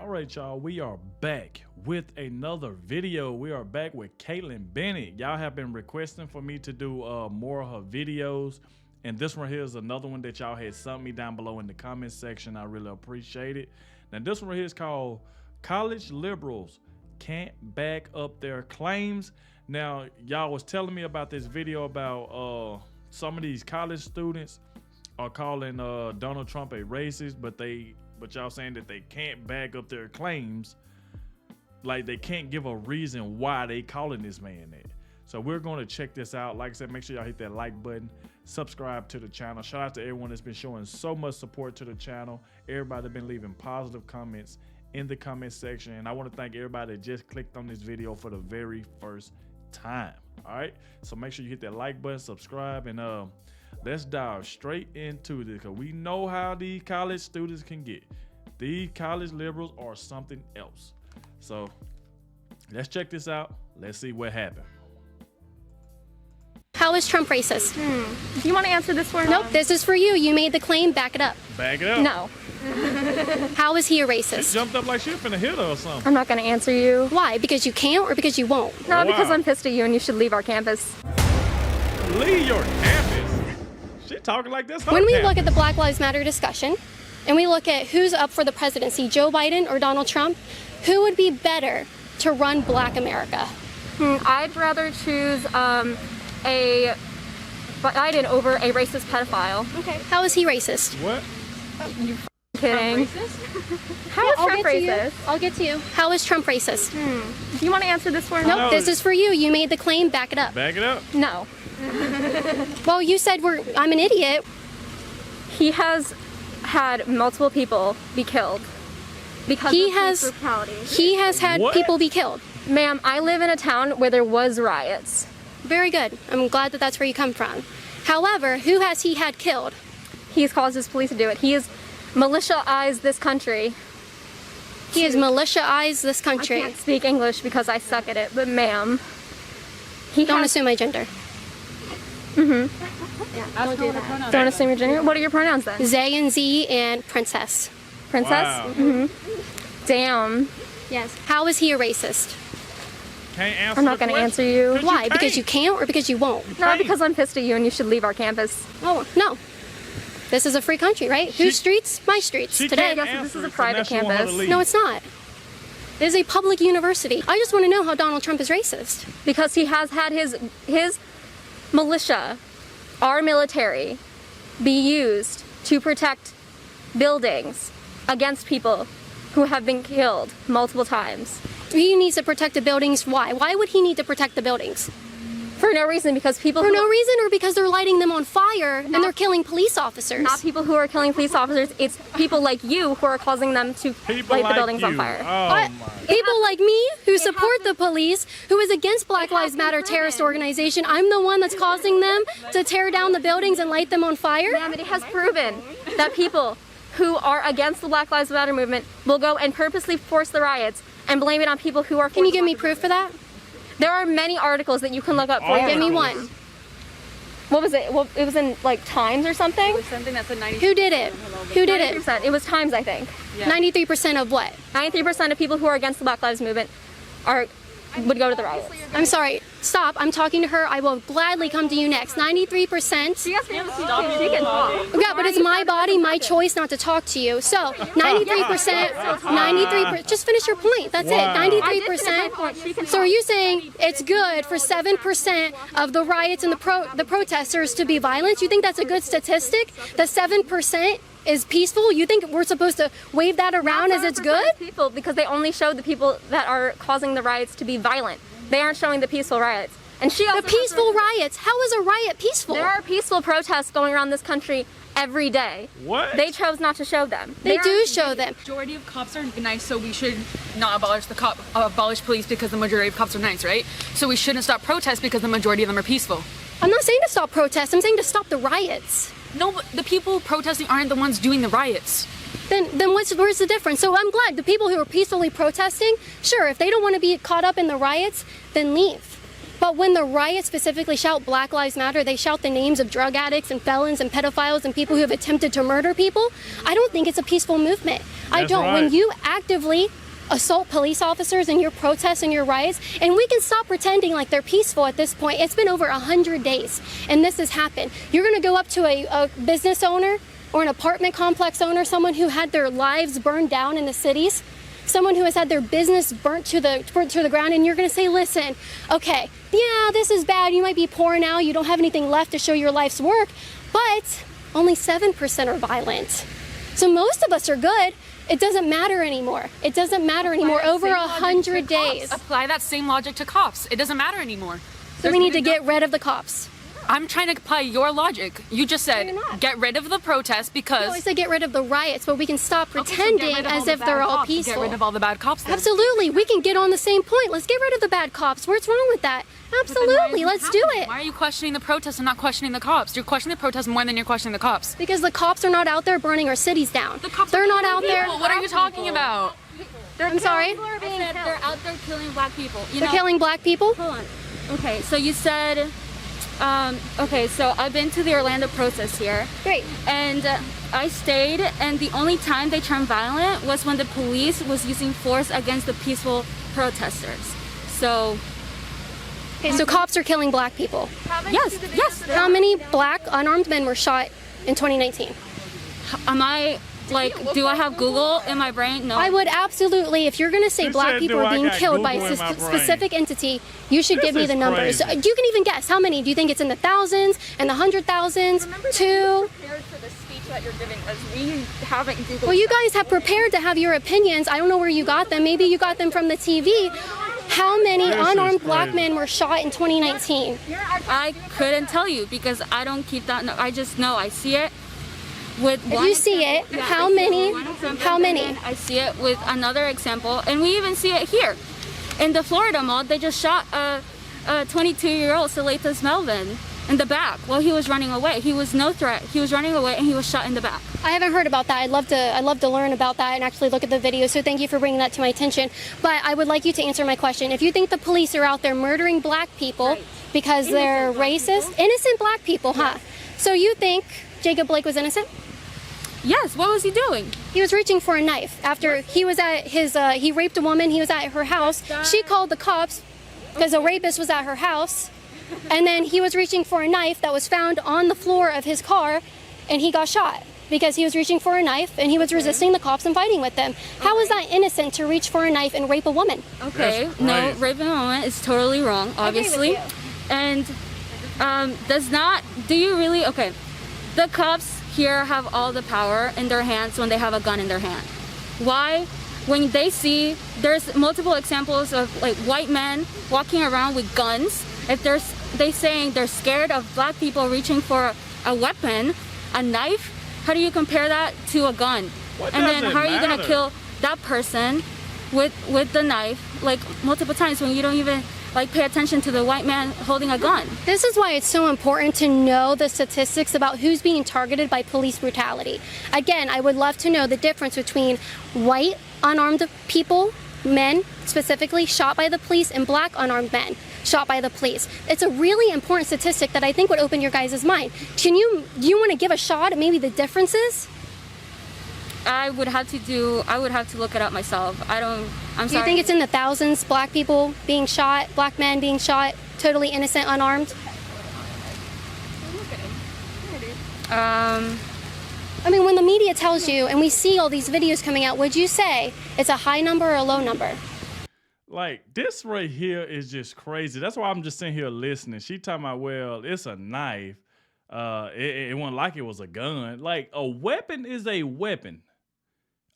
All right, y'all, we are back with another video. We are back with Caitlin Bennett. Y'all have been requesting for me to do more of her videos, and this one here is another one that y'all had sent me down below in the comment section. I really appreciate it. Now this one here is called College Liberals Can't Back Up Their Claims. Now y'all was telling me about this video about some of these college students are calling Donald Trump a racist, but y'all saying that they can't back up their claims. Like they can't give a reason why they calling this man that. So we're going to check this out. Like I said, make sure y'all hit that like button, subscribe to the channel. Shout out to everyone that's been showing so much support to the channel. Everybody that's been leaving positive comments in the comment section. And I want to thank everybody that just clicked on this video for the very first time. All right, so make sure you hit that like button, subscribe, and let's dive straight into this, because we know how these college students can get. These college liberals are something else. So let's check this out. Let's see what happened. How is Trump racist? Do you want to answer this for me? Nope, this is for you. You made the claim, back it up. Back it up. No. How is he a She racist? jumped up like she was finna hit her or something. I'm not going to answer you. Why? Because you can't or because you won't? No, Wow. because I'm pissed at you and you should leave our campus. Leave your campus. She talking like this. When we look at the Black Lives Matter discussion and we look at who's up for the presidency, Joe Biden or Donald Trump, who would be better to run Black America? I'd rather choose a Biden over a racist pedophile. Okay. How is he racist? What? You kidding? How is Trump racist? I'll get to you. How is Trump racist? Do you want to answer this for me? Nope, No. this is for you. You made the claim, back it up. Back it up. No. Well, you said I'm an idiot. He has had multiple people be killed because He of has- police brutality. He has had What? people be killed. Ma'am, I live in a town where there was riots. Very good. I'm glad that that's where you come from. However, who has he had killed? He's caused his police to do it. He has militia-ized this country. He has militia-ized this I country. can't speak English because I suck at it, but ma'am, he Don't has, assume my gender. don't do that. Don't assume your gender. What are your pronouns then? Zay and Z and princess. Princess? Wow. Damn. Yes. How is he a racist? Can't answer. I'm not going to answer you. Why? Because you can't or because you won't? No, can't. because I'm pissed at you and you should leave our campus. Oh, no. This is a free country, right? Whose streets? My streets. She Today. can't Yes, answer this is a it, so private now she want her to campus. leave. No, it's not. It is a public university. I just want to know how Donald Trump is racist. Because he has had his militia, our military, be used to protect buildings against people who have been killed multiple times. He needs to protect the buildings. Why? Why would he need to protect the buildings? For no reason, because people For who no reason or because they're lighting them on fire and Not- they're killing police officers? not people who are killing police officers, it's people like you who are causing them to People light like the buildings on you. fire. Oh What? my. People like me who support have the police, who is against Black They have Lives been Matter proven. terrorist organization, I'm the one that's causing them to tear down the buildings and light them on fire? Ma'am, it has proven that people who are against the Black Lives Matter movement will go and purposely force the riots and blame it on people who are for Can you the give me Black proof for that? There are many articles that you can look up for. All Give me Articles. one. What was it? Well, it was in like Times or something. Something that's a 90. Who did it? Who did it? 90%. It was Times, I think. 93% of what? 93% of people who are against the Black Lives movement would go to the riots. I'm sorry. Stop. I'm talking to her. I will gladly come to you next. 93%. She has to she can talk. Yeah, but it's my body, my choice not to talk to you. So 93%, 93%. Just finish your point. That's Wow. it. 93%. So are you saying it's good for 7% of the riots and the protesters to be violent? You think that's a good statistic? That 7% is peaceful? You think we're supposed to wave that around as it's good? People, because they only showed the people that are causing the riots to be violent. They aren't showing the peaceful riots. And she also The peaceful riots. How is a riot peaceful? There are peaceful protests going around this country every day. What? They chose not to show them. They are- do show them. Majority of cops are nice, so we should not abolish police because the majority of cops are nice, right? So we shouldn't stop protests because the majority of them are peaceful. I'm not saying to stop protests. I'm saying to stop the riots. No, but the people protesting aren't the ones doing the riots. Then where's the difference? So I'm glad the people who are peacefully protesting, sure, if they don't want to be caught up in the riots, then leave. But when the riots specifically shout Black Lives Matter, they shout the names of drug addicts and felons and pedophiles and people who have attempted to murder people. I don't think it's a peaceful movement. I don't. Right. When you actively assault police officers in your protests and your riots, and we can stop pretending like they're peaceful at this point. It's been over 100 days and this has happened. You're going to go up to a business owner or an apartment complex owner, someone who had their lives burned down in the cities, someone who has had their business burnt to the ground, and you're going to say, listen, okay, yeah, this is bad. You might be poor now. You don't have anything left to show your life's work, but only 7% are violent. So most of us are good. It doesn't matter anymore. It doesn't matter anymore. Over 100 days. Apply that same logic to cops. It doesn't matter anymore. So we need to get rid of the cops. I'm trying to apply your logic. You just said you're not. get rid of the protests because. No, I said get rid of the riots, but we can stop Okay, so pretending get rid of as all the if bad they're all cops. peaceful. Get rid of all the bad cops then. Absolutely. We can get on the same point. Let's get rid of the bad cops. What's wrong with that? Absolutely. Let's do it. Why are you questioning the protests and not questioning the cops? You're questioning the protests more than you're questioning the cops. Because the cops are not out there burning our cities down. The cops They're are not killing out there. people. What are you talking about? I'm sorry? They're out there killing black people. They're killing black people? Hold on. Okay, so you said, okay, so I've been to the Orlando protest here. Great. And I stayed, and the only time they turned violent was when the police was using force against the peaceful protesters. So, Okay, so cops are killing black people. yes. How many black unarmed men were shot in 2019? Am I, like, do I have Google in my brain? No. I would absolutely, if you're going to say She black said, people "Do are I being got killed by Google a in my brain?" specific entity, you should This give me is the numbers. crazy. You can even guess. How many? Do you think it's in the thousands and the 100,000s? Two? prepared for the speech that you're giving us. We haven't Googled. Well, you guys have prepared to have your opinions. I don't know where you got them. Maybe you got them from the TV. How many This is unarmed black crazy. men were shot in 2019? I couldn't tell you because I don't keep that. I just know I see it with If one you see it, example. Yeah, how I see it many? with one example, How and many? then I see it with another example, and we even see it here in the Florida mall. They just shot a 22-year-old Salatas Melvin in the back while he was running away. He was no threat. He was running away and he was shot in the back. I haven't heard about that. I'd love to learn about that and actually look at the video. So thank you for bringing that to my attention. But I would like you to answer my question. If you think the police are out there murdering black people because they're racist, innocent black people, huh? So you think Jacob Blake was innocent? Yes. What was he doing? He was reaching for a knife after he was at his, he raped a woman. He was at her house. She called the cops because a rapist was at her house. And then he was reaching for a knife that was found on the floor of his car, and he got shot because he was reaching for a knife and he was resisting the cops and fighting with them. How is that innocent to reach for a knife and rape a woman? Okay. That's No, crazy. raping a woman is totally wrong, obviously. And does not. Do you really? Okay. The cops here have all the power in their hands when they have a gun in their hand. Why? When they see, there's multiple examples of like white men walking around with guns. If they saying they're scared of black people reaching for a weapon, a knife, how do you compare that to a gun? What And does then it how are you gonna matter? kill that person with the knife like multiple times when you don't even like pay attention to the white man holding a gun? This is why it's so important to know the statistics about who's being targeted by police brutality. Again, I would love to know the difference between white unarmed people, men specifically, shot by the police, and black unarmed men shot by the police. It's a really important statistic that I think would open your guys' mind. Do you want to give a shot at maybe the differences? I would have to look it up myself. I'm Do you sorry. think it's in the thousands, black people being shot, black men being shot, totally innocent, unarmed? I mean, when the media tells you, and we see all these videos coming out, would you say it's a high number or a low number? Like, this right here is just crazy. That's why I'm just sitting here listening. She talking about, well, it's a knife. It wasn't like it was a gun. Like, a weapon is a weapon.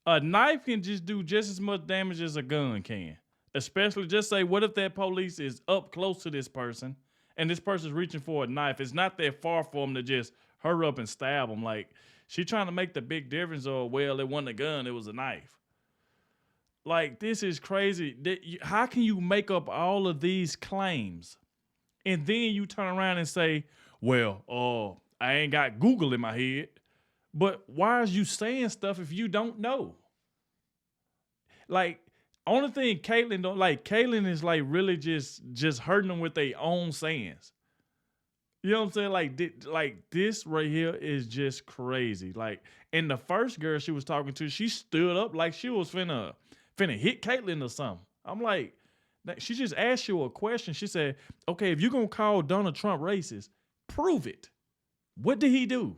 A knife can just do just as much damage as a gun can. Especially, just say, what if that police is up close to this person and this person's reaching for a knife? It's not that far for them to just hurry up and stab them. Like, she trying to make the big difference of, well, it wasn't a gun, it was a knife. Like, this is crazy. How can you make up all of these claims and then you turn around and say, well, I ain't got Google in my head. But why are you saying stuff if you don't know? Like, Only thing Caitlyn don't like, Caitlyn is like really just hurting them with their own sayings. You know what I'm saying? Like this right here is just crazy. Like, and the first girl she was talking to, she stood up like she was finna hit Caitlyn or something. I'm like, she just asked you a question. She said, okay, if you're gonna call Donald Trump racist, prove it. What did he do?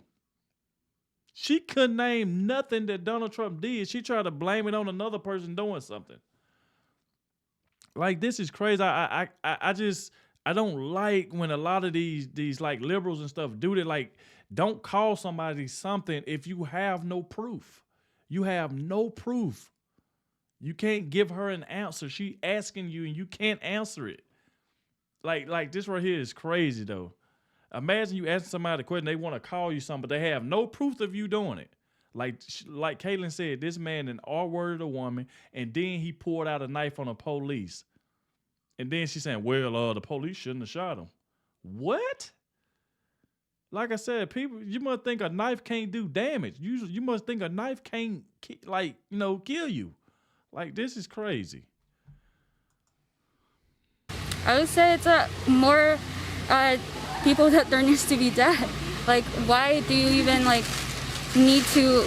She couldn't name nothing that Donald Trump did. She tried to blame it on another person doing something. Like, this is crazy. I don't like when a lot of these like liberals and stuff do that. Like, don't call somebody something if you have no proof. You have no proof. You can't give her an answer. She asking you and you can't answer it. Like this right here is crazy though. Imagine you asking somebody a question, they want to call you something, but they have no proof of you doing it. Like Caitlyn said, this man an R-worded a woman, and then he pulled out a knife on the police. And then she's saying, well, the police shouldn't have shot him. What? Like I said, people, you must think a knife can't do damage. You must think a knife can't, kill you. Like, this is crazy. I would say it's more people that there needs to be dead. Like, why do you even need to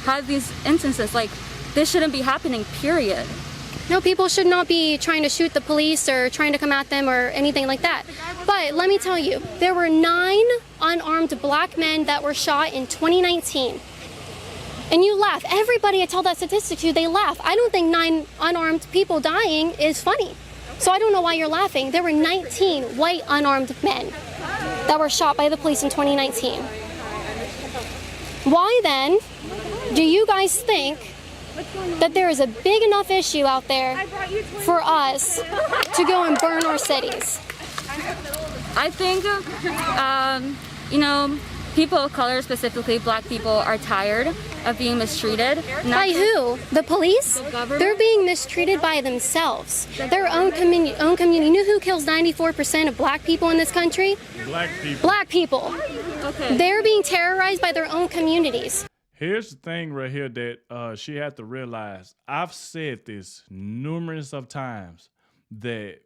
have these instances? Like, this shouldn't be happening, period. No, people should not be trying to shoot the police or trying to come at them or anything like that. But let me tell you, there were 9 unarmed black men that were shot in 2019. And you laugh. Everybody I tell that statistic to, they laugh. I don't think 9 unarmed people dying is funny. So I don't know why you're laughing. There were 19 white unarmed men that were shot by the police in 2019. Why then do you guys think that there is a big enough issue out there for us to go and burn our cities? I think, people of color, specifically black people, are tired of being mistreated. By who? The police? The government? They're being mistreated by themselves. Their own community. You know who kills 94% of black people in this country? Black people. Black people. Okay. They're being terrorized by their own communities. Here's the thing right here that she had to realize. I've said this numerous of times that,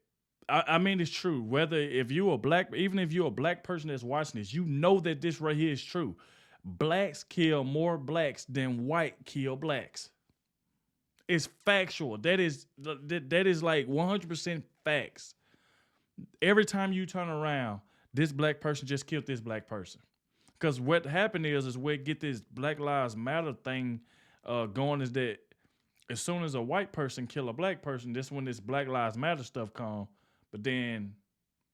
I mean, it's true. Even if you're a black person that's watching this, you know that this right here is true. Blacks kill more blacks than white kill blacks. It's factual. That is like 100% facts. Every time you turn around, this black person just killed this black person. Because what happened is where get this Black Lives Matter thing going is that as soon as a white person kill a black person, that's when this Black Lives Matter stuff come. But then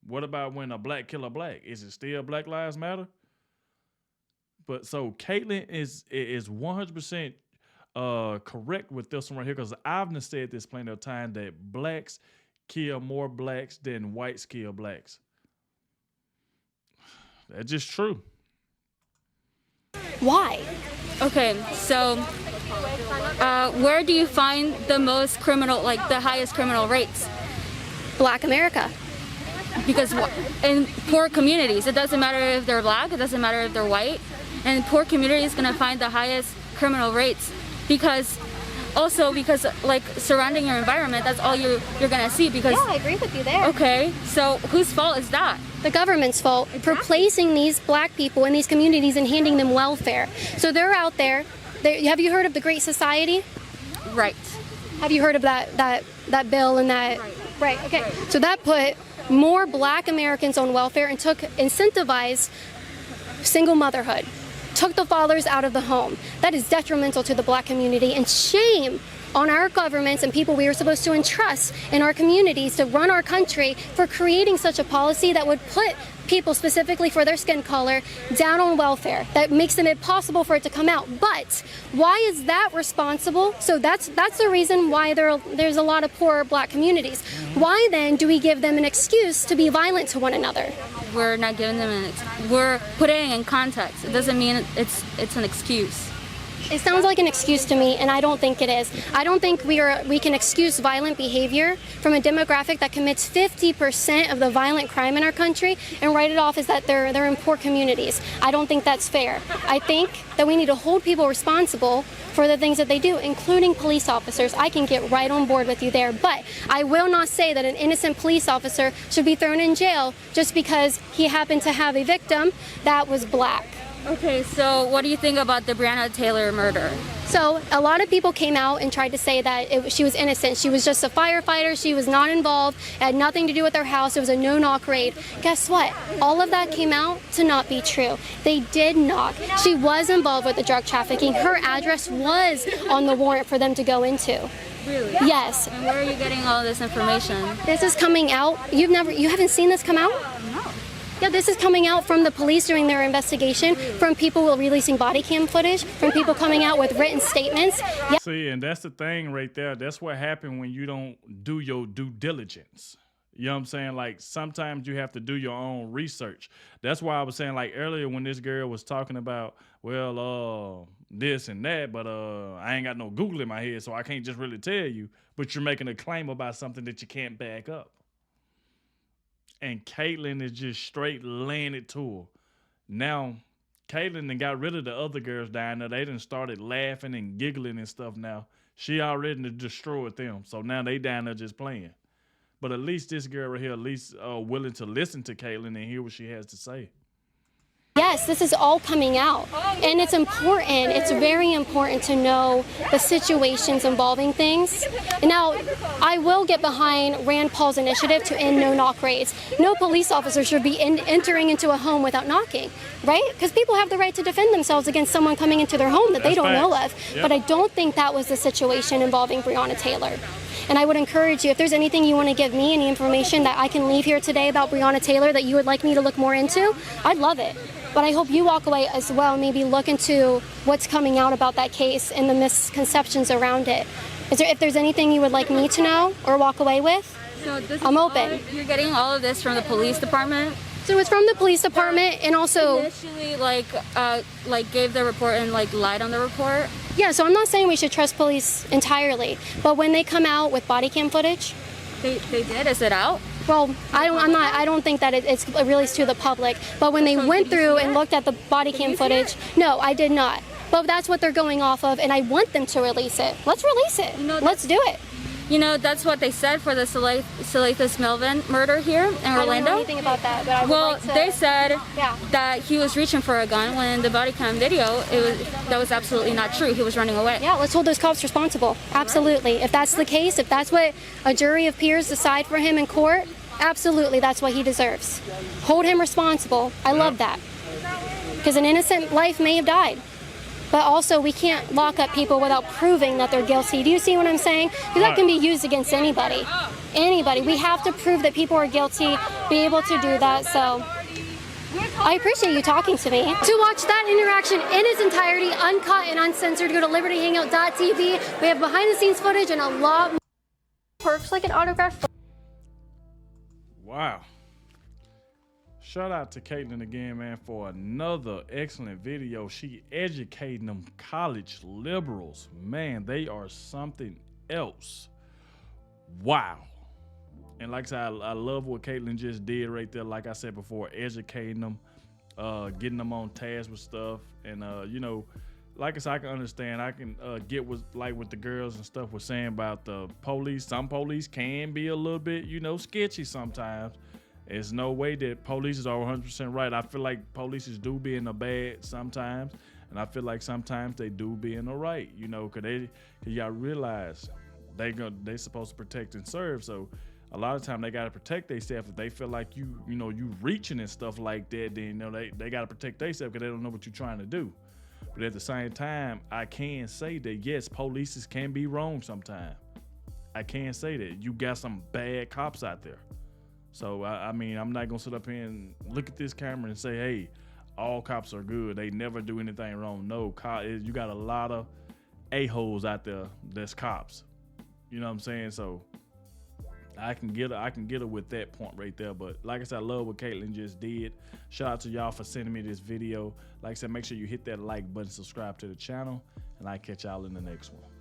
what about when a black kill a black? Is it still Black Lives Matter? But so Caitlyn is 100% correct with this one right here, because I've said this plenty of time that blacks kill more blacks than whites kill blacks. That's just true. Why? Okay, so where do you find the most criminal, the highest criminal rates? Black America. Because in poor communities, it doesn't matter if they're black, it doesn't matter if they're white, and poor communities going to find the highest criminal rates because surrounding your environment, that's all you're going to see. Because Yeah, I agree with you there. Okay, so whose fault is that? The government's fault for placing these black people in these communities and handing them welfare. So they're out there. Have you heard of the Great Society? Right. Have you heard of that bill and that? Right. Okay. So that put more black Americans on welfare and incentivized single motherhood. Took the fathers out of the home. That is detrimental to the black community, and shame on our governments and people we are supposed to entrust in our communities to run our country for creating such a policy that would put people specifically for their skin color down on welfare, that makes it impossible for it to come out. But why is that responsible? So that's the reason why there's a lot of poor black communities. Why then do we give them an excuse to be violent to one another? We're not giving them we're putting it in context. It doesn't mean it's an excuse. It sounds like an excuse to me, and I don't think it is. I don't think we can excuse violent behavior from a demographic that commits 50% of the violent crime in our country and write it off as that they're in poor communities. I don't think that's fair. I think that we need to hold people responsible for the things that they do, including police officers. I can get right on board with you there, but I will not say that an innocent police officer should be thrown in jail just because he happened to have a victim that was black. Okay, so what do you think about the Breonna Taylor murder? So a lot of people came out and tried to say that she was innocent. She was just a firefighter. She was not involved. It had nothing to do with their house. It was a no-knock raid. Guess what? All of that came out to not be true. They did knock. She was involved with the drug trafficking. Her address was on the warrant for them to go into. Really? Yes. And where are you getting all this information? This is coming out. You haven't seen this come out? No. Yeah, this is coming out from the police during their investigation, from people releasing body cam footage, from people coming out with written statements. Yeah. See, and that's the thing right there. That's what happened when you don't do your due diligence. You know what I'm saying? Like, sometimes you have to do your own research. That's why I was saying, like, earlier when this girl was talking about, well, this and that, but I ain't got no Google in my head, so I can't just really tell you. But you're making a claim about something that you can't back up. And Caitlyn is just straight laying it to her. Now, Caitlyn done got rid of the other girls down there. They done started laughing and giggling and stuff now. She already destroyed them. So now they down there just playing. But at least this girl right here, at least willing to listen to Caitlyn and hear what she has to say. Yes, this is all coming out, and it's important. It's very important to know the situations involving things. Now, I will get behind Rand Paul's initiative to end no-knock raids. No police officer should be entering into a home without knocking, right? Because people have the right to defend themselves against someone coming into their home that they don't know of. Yep. But I don't think that was the situation involving Breonna Taylor. And I would encourage you, if there's anything you want to give me, any information that I can leave here today about Breonna Taylor that you would like me to look more into, I'd love it. But I hope you walk away as well, maybe look into what's coming out about that case and the misconceptions around it. If there's anything you would like me to know or walk away with, so I'm open. You're getting all of this from the police department? So it's from the police department, and also initially gave the report and lied on the report? Yeah, so I'm not saying we should trust police entirely, but when they come out with body cam footage, they did. Is it out? Well, I don't think that it's released to the public. But when they went through and looked at the body cam footage, no, I did not. But that's what they're going off of, and I want them to release it. Let's release it. Let's do it. You know, that's what they said for the Salathis Melvin murder here in Orlando. I don't know anything about that, but I would like to... they said that he was reaching for a gun when in the body cam video, that was absolutely not true. He was running away. Yeah, let's hold those cops responsible. Absolutely. If that's the case, if that's what a jury of peers decide for him in court, absolutely, that's what he deserves. Hold him responsible. I love that. Because an innocent life may have died. But also, we can't lock up people without proving that they're guilty. Do you see what I'm saying? Because that can be used against anybody. Anybody. We have to prove that people are guilty, be able to do that. So I appreciate you talking to me. To watch that interaction in its entirety, uncut and uncensored, go to libertyhangout.tv. We have behind-the-scenes footage and a lot more perks like an autograph. Wow. Shout out to Caitlyn again, man, for another excellent video. She educating them college liberals. Man, they are something else. Wow. And like I said, I love what Caitlyn just did right there. Like I said before, educating them, getting them on task with stuff. And, you know, like I said, I can understand. I can get what the girls and stuff were saying about the police. Some police can be a little bit, you know, sketchy sometimes. There's no way that police are 100% right. I feel like police do be in the bad sometimes, and I feel like sometimes they do be in the right. You know, cause y'all realize they supposed to protect and serve. So a lot of time they gotta protect themselves. If they feel like you reaching and stuff like that, then you know they gotta protect themselves because they don't know what you're trying to do. But at the same time, I can say that yes, police can be wrong sometimes. I can say that you got some bad cops out there. So, I mean, I'm not going to sit up here and look at this camera and say, hey, all cops are good. They never do anything wrong. No, you got a lot of a-holes out there that's cops. You know what I'm saying? So, I can get her with that point right there. But like I said, I love what Caitlyn just did. Shout out to y'all for sending me this video. Like I said, make sure you hit that like button, subscribe to the channel. and I catch y'all in the next one.